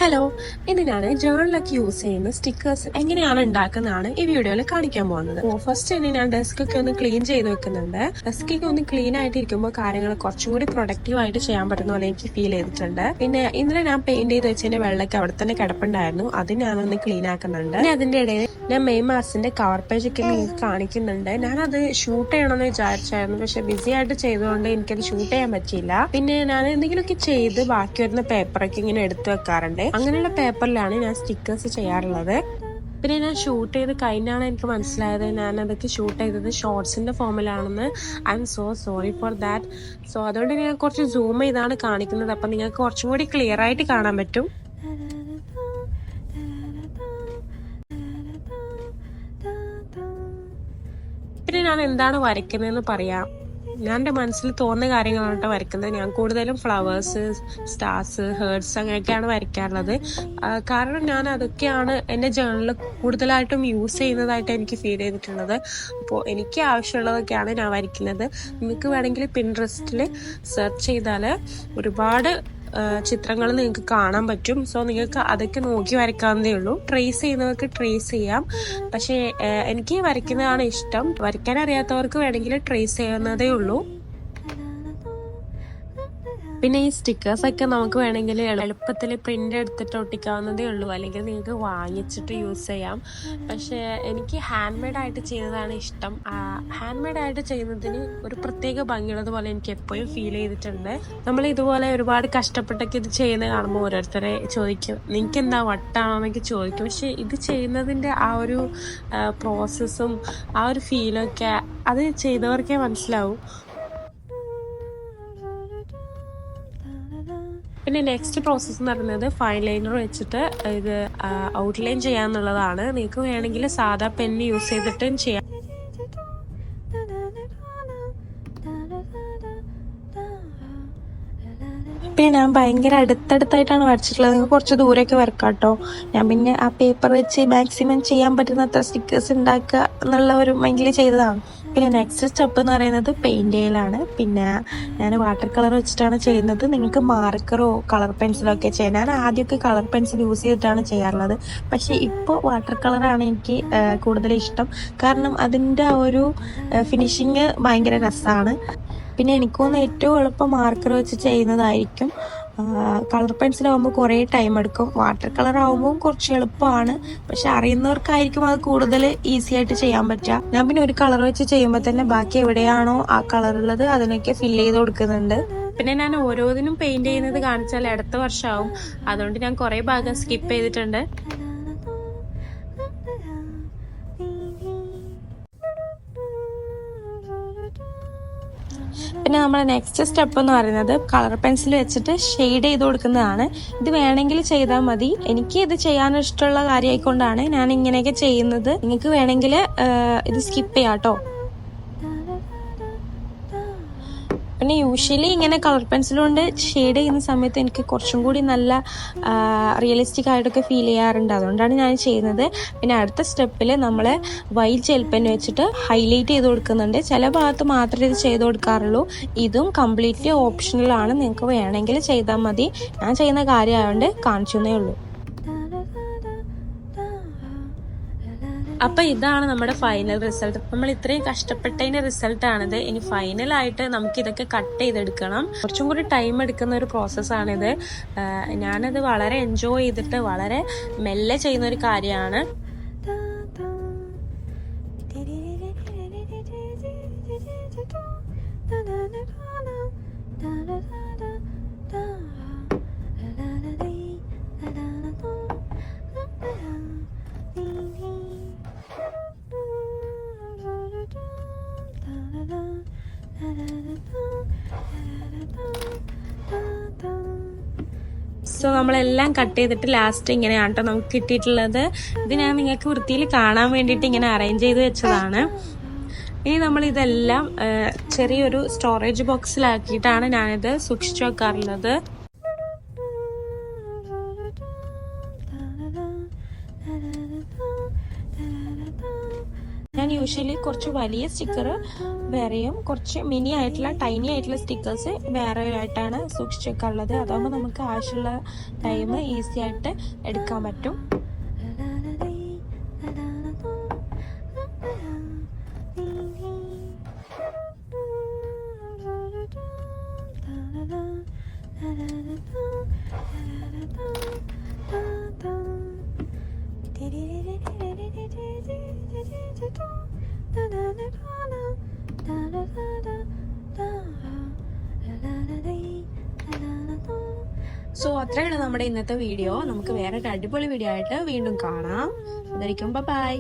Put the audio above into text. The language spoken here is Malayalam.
ഹലോ, ഇന്ന് ഞാൻ ജേർണലൊക്കെ യൂസ് ചെയ്യുന്ന സ്റ്റിക്കേഴ്സ് എങ്ങനെയാണ് ഉണ്ടാക്കുന്നതാണ് ഈ വീഡിയോയിൽ കാണിക്കാൻ പോകുന്നത്. ഫസ്റ്റ് തന്നെ ഞാൻ ഡെസ്ക് ഒക്കെ ഒന്ന് ക്ലീൻ ചെയ്ത് വെക്കുന്നുണ്ട്. ഡെസ്ക് ഒക്കെ ഒന്ന് ക്ലീൻ ആയിട്ട് ഇരിക്കുമ്പോൾ കാര്യങ്ങൾ കുറച്ചും കൂടി പ്രൊഡക്റ്റീവ് ആയിട്ട് ചെയ്യാൻ പറ്റുന്ന പോലെ എനിക്ക് ഫീൽ ചെയ്തിട്ടുണ്ട്. പിന്നെ ഇന്നലെ ഞാൻ പെയിന്റ് ചെയ്ത് വെച്ചതിന്റെ വെള്ളമൊക്കെ അവിടെ തന്നെ കിടപ്പുണ്ടായിരുന്നു, അത് ഞാനൊന്ന് ക്ലീൻ ആക്കുന്നുണ്ട്. പിന്നെ അതിന്റെ ഇടയിൽ ഞാൻ മെയ് മാസത്തിന്റെ കവർ പേജ് ഒക്കെ നിങ്ങൾക്ക് കാണിക്കുന്നുണ്ട്. ഞാനത് ഷൂട്ട് ചെയ്യണമെന്ന് വിചാരിച്ചായിരുന്നു, പക്ഷെ ബിസി ആയിട്ട് ചെയ്തുകൊണ്ട് എനിക്കത് ഷൂട്ട് ചെയ്യാൻ പറ്റിയില്ല. പിന്നെ ഞാൻ എന്തെങ്കിലുമൊക്കെ ചെയ്ത് ബാക്കി വരുന്ന പേപ്പറൊക്കെ ഇങ്ങനെ എടുത്തു വെക്കാറുണ്ട്. അങ്ങനെയുള്ള പേപ്പറിലാണ് ഞാൻ സ്റ്റിക്കേഴ്സ് ചെയ്യാറുള്ളത്. പിന്നെ ഞാൻ ഷൂട്ട് ചെയ്ത് കഴിഞ്ഞാണ് എനിക്ക് മനസ്സിലായത് ഞാൻ അതൊക്കെ ഷൂട്ട് ചെയ്തത് ഷോർട്സിന്റെ ഫോമിലാണെന്ന്. I am so sorry for that. So അതുകൊണ്ട് ഞാൻ കുറച്ച് സൂം ചെയ്താണ് കാണിക്കുന്നത്, അപ്പം നിങ്ങൾക്ക് കുറച്ചും കൂടി ക്ലിയർ ആയിട്ട് കാണാൻ പറ്റും. പിന്നെ ഞാൻ എന്താണ് വരയ്ക്കുന്നതെന്ന് പറയാം. ഞാൻ എൻ്റെ മനസ്സിൽ തോന്നുന്ന കാര്യങ്ങളാണ് വരയ്ക്കുന്നത്. ഞാൻ കൂടുതലും ഫ്ലവേഴ്സ്, സ്റ്റാർസ്, ഹേർട്സ് അങ്ങനെയൊക്കെയാണ് വരയ്ക്കാറുള്ളത്. കാരണം ഞാൻ അതൊക്കെയാണ് എൻ്റെ ജേർണലിൽ കൂടുതലായിട്ടും യൂസ് ചെയ്യുന്നതായിട്ട് എനിക്ക് ഫീൽ ചെയ്തിട്ടുള്ളത്. അപ്പോൾ എനിക്ക് ആവശ്യമുള്ളതൊക്കെയാണ് ഞാൻ വരയ്ക്കുന്നത്. നിങ്ങൾക്ക് വേണമെങ്കിൽ പിൻട്രസ്റ്റിൽ സെർച്ച് ചെയ്താൽ ഒരുപാട് ചിത്രങ്ങൾ നിങ്ങൾക്ക് കാണാൻ പറ്റും. സോ നിങ്ങൾക്ക് അതൊക്കെ നോക്കി വരയ്ക്കാവുന്നതേ ഉള്ളൂ. ട്രേസ് ചെയ്യുന്നവർക്ക് ട്രേസ് ചെയ്യാം, പക്ഷേ എനിക്ക് വരയ്ക്കുന്നതാണ് ഇഷ്ടം. വരയ്ക്കാൻ അറിയാത്തവർക്ക് വേണമെങ്കിൽ ട്രേസ് ചെയ്യാവുന്നതേ ഉള്ളൂ. പിന്നെ ഈ സ്റ്റിക്കേഴ്സ് ഒക്കെ നമുക്ക് വേണമെങ്കിൽ എളുപ്പത്തിൽ പ്രിന്റ് എടുത്തിട്ട് ഒട്ടിക്കാവുന്നതേ ഉള്ളൂ, അല്ലെങ്കിൽ നിങ്ങൾക്ക് വാങ്ങിച്ചിട്ട് യൂസ് ചെയ്യാം. പക്ഷേ എനിക്ക് ഹാൻഡ് മെയ്ഡ് ആയിട്ട് ചെയ്യുന്നതാണ് ഇഷ്ടം. ഹാൻഡ് മെയ്ഡ് ആയിട്ട് ചെയ്യുന്നതിന് ഒരു പ്രത്യേക ഭംഗിയുള്ളത് പോലെ എനിക്ക് എപ്പോഴും ഫീൽ ചെയ്തിട്ടുണ്ട്. നമ്മൾ ഇതുപോലെ ഒരുപാട് കഷ്ടപ്പെട്ടൊക്കെ ഇത് ചെയ്യുന്നത് കാണുമ്പോൾ ഓരോരുത്തരെ ചോദിക്കും, നിങ്ങൾക്ക് എന്താ വട്ടാണോ എന്നൊക്കെ ചോദിക്കും. പക്ഷെ ഇത് ചെയ്യുന്നതിൻ്റെ ആ ഒരു പ്രോസസ്സും ആ ഒരു ഫീലൊക്കെ അത് ചെയ്തവർക്കേ മനസ്സിലാവും. പിന്നെ നെക്സ്റ്റ് പ്രോസസ്സ് എന്ന് പറയുന്നത് ഫൈൻ ലൈനർ വെച്ചിട്ട് ഇത് ഔട്ട്ലൈൻ ചെയ്യാന്നുള്ളതാണ്. നിങ്ങൾക്ക് വേണമെങ്കിൽ സാധാ പെൻ യൂസ് ചെയ്തിട്ടും ചെയ്യാം. പിന്നെ ഞാൻ ഭയങ്കര അടുത്തടുത്തായിട്ടാണ് വരച്ചിട്ടുള്ളത്. നിങ്ങൾക്ക് കുറച്ച് ദൂരമൊക്കെ വരക്കാട്ടോ. ഞാൻ പിന്നെ ആ പേപ്പർ വെച്ച് മാക്സിമം ചെയ്യാൻ പറ്റുന്നത്ര സ്റ്റിക്കേഴ്സ് ഉണ്ടാക്കുക എന്നുള്ള ഒരു മൈൻഡിൽ ചെയ്തതാണ്. പിന്നെ നെക്സ്റ്റ് സ്റ്റെപ്പ് എന്ന് പറയുന്നത് പെയിന്റ് ചെയ്യലാണ്. പിന്നെ ഞാൻ വാട്ടർ കളർ വെച്ചിട്ടാണ് ചെയ്യുന്നത്. നിങ്ങൾക്ക് മാർക്കറോ കളർ പെൻസിലോ ഒക്കെ ചെയ്യാം. ഞാൻ ആദ്യമൊക്കെ കളർ പെൻസിൽ യൂസ് ചെയ്തിട്ടാണ് ചെയ്യാറുള്ളത്, പക്ഷെ ഇപ്പോൾ വാട്ടർ കളറാണ് എനിക്ക് കൂടുതൽ ഇഷ്ടം. കാരണം അതിൻ്റെ ആ ഒരു ഫിനിഷിങ് ഭയങ്കര രസമാണ്. പിന്നെ എനിക്കൊന്ന് ഏറ്റവും എളുപ്പം മാർക്കർ വെച്ച് ചെയ്യുന്നതായിരിക്കും. കളർ പെൻസിലാകുമ്പോൾ കുറേ ടൈം എടുക്കും. വാട്ടർ കളർ ആകുമ്പോൾ കുറച്ച് എളുപ്പമാണ്, പക്ഷെ അറിയുന്നവർക്കായിരിക്കും അത് കൂടുതൽ ഈസി ആയിട്ട് ചെയ്യാൻ പറ്റുക. ഞാൻ പിന്നെ ഒരു കളർ വെച്ച് ചെയ്യുമ്പോൾ തന്നെ ബാക്കി എവിടെയാണോ ആ കളർ ഉള്ളത് അതിനൊക്കെ ഫില്ല് ചെയ്ത് കൊടുക്കുന്നുണ്ട്. പിന്നെ ഞാൻ ഓരോന്നിനും പെയിന്റ് ചെയ്യുന്നത് കാണിച്ചാൽ അടുത്ത വർഷമാവും, അതുകൊണ്ട് ഞാൻ കുറേ ഭാഗം സ്കിപ്പ് ചെയ്തിട്ടുണ്ട്. പിന്നെ നമ്മുടെ നെക്സ്റ്റ് സ്റ്റെപ്പ് എന്ന് പറയുന്നത് കളർ പെൻസിൽ വെച്ചിട്ട് ഷെയ്ഡ് ചെയ്ത് കൊടുക്കുന്നതാണ്. ഇത് വേണമെങ്കിൽ ചെയ്താൽ മതി. എനിക്ക് ഇത് ചെയ്യാൻ ഇഷ്ടമുള്ള കാര്യമായിക്കൊണ്ടാണ് ഞാൻ ഇങ്ങനെയൊക്കെ ചെയ്യുന്നത്. നിങ്ങൾക്ക് വേണമെങ്കിൽ ഇത് സ്കിപ്പ് ചെയ്യാം കേട്ടോ. പിന്നെ യൂഷ്വലി ഇങ്ങനെ കളർ പെൻസിൽ കൊണ്ട് ഷെയ്ഡ് ചെയ്യുന്ന സമയത്ത് എനിക്ക് കുറച്ചും കൂടി നല്ല റിയലിസ്റ്റിക് ആയിട്ടൊക്കെ ഫീൽ ചെയ്യാറുണ്ട്, അതുകൊണ്ടാണ് ഞാൻ ചെയ്യുന്നത്. പിന്നെ അടുത്ത സ്റ്റെപ്പിൽ നമ്മൾ വൈറ്റ് ജെൽ പെൻ വെച്ചിട്ട് ഹൈലൈറ്റ് ചെയ്ത് കൊടുക്കുന്നുണ്ട്. ചില ഭാഗത്ത് മാത്രമേ ഇത് ചെയ്ത് കൊടുക്കാറുള്ളൂ. ഇതും കംപ്ലീറ്റ്ലി ഓപ്ഷണലാണ്, നിങ്ങൾക്ക് വേണമെങ്കിൽ ചെയ്താൽ മതി. ഞാൻ ചെയ്യുന്ന കാര്യമായതുകൊണ്ട് കാണിച്ചെന്നേ ഉള്ളൂ. അപ്പൊ ഇതാണ് നമ്മുടെ ഫൈനൽ റിസൾട്ട്. നമ്മൾ ഇത്രയും കഷ്ടപ്പെട്ടതിന്റെ റിസൾട്ടാണിത്. ഇനി ഫൈനലായിട്ട് നമുക്ക് ഇതൊക്കെ കട്ട് ചെയ്തെടുക്കണം. കുറച്ചും കൂടി ടൈം എടുക്കുന്ന ഒരു പ്രോസസ്സാണിത്. ഞാനത് വളരെ എൻജോയ് ചെയ്തിട്ട് വളരെ മെല്ലെ ചെയ്യുന്ന ഒരു കാര്യമാണ്. സോ നമ്മളെല്ലാം കട്ട് ചെയ്തിട്ട് ലാസ്റ്റ് ഇങ്ങനെയാണ് കേട്ടോ നമുക്ക് കിട്ടിയിട്ടുള്ളത്. ഇത് ഞാൻ നിങ്ങൾക്ക് വൃത്തിയിൽ കാണാൻ വേണ്ടിയിട്ട് ഇങ്ങനെ അറേഞ്ച് ചെയ്ത് വെച്ചതാണ്. ഇനി നമ്മളിതെല്ലാം ചെറിയൊരു സ്റ്റോറേജ് ബോക്സിലാക്കിയിട്ടാണ് ഞാനിത് സൂക്ഷിച്ചു വെക്കാറുള്ളത്. ഞാൻ യൂഷ്വലി കുറച്ച് വലിയ സ്റ്റിക്കർ വേറെയും കുറച്ച് മിനി ആയിട്ടുള്ള ടൈനി ആയിട്ടുള്ള സ്റ്റിക്കേഴ്സ് വേറെ ആയിട്ടാണ് സൂക്ഷിച്ച് വെക്കാറുള്ളത്. അതാകുമ്പോൾ നമുക്ക് ആവശ്യമുള്ള ടൈം ഈസി ആയിട്ട് എടുക്കാൻ പറ്റും. സോ അത്രയാണ് നമ്മുടെ ഇന്നത്തെ വീഡിയോ. നമുക്ക് വേറെ ഒരു അടിപൊളി വീഡിയോ ആയിട്ട് വീണ്ടും കാണാം. അതായിരിക്കും ബൈ.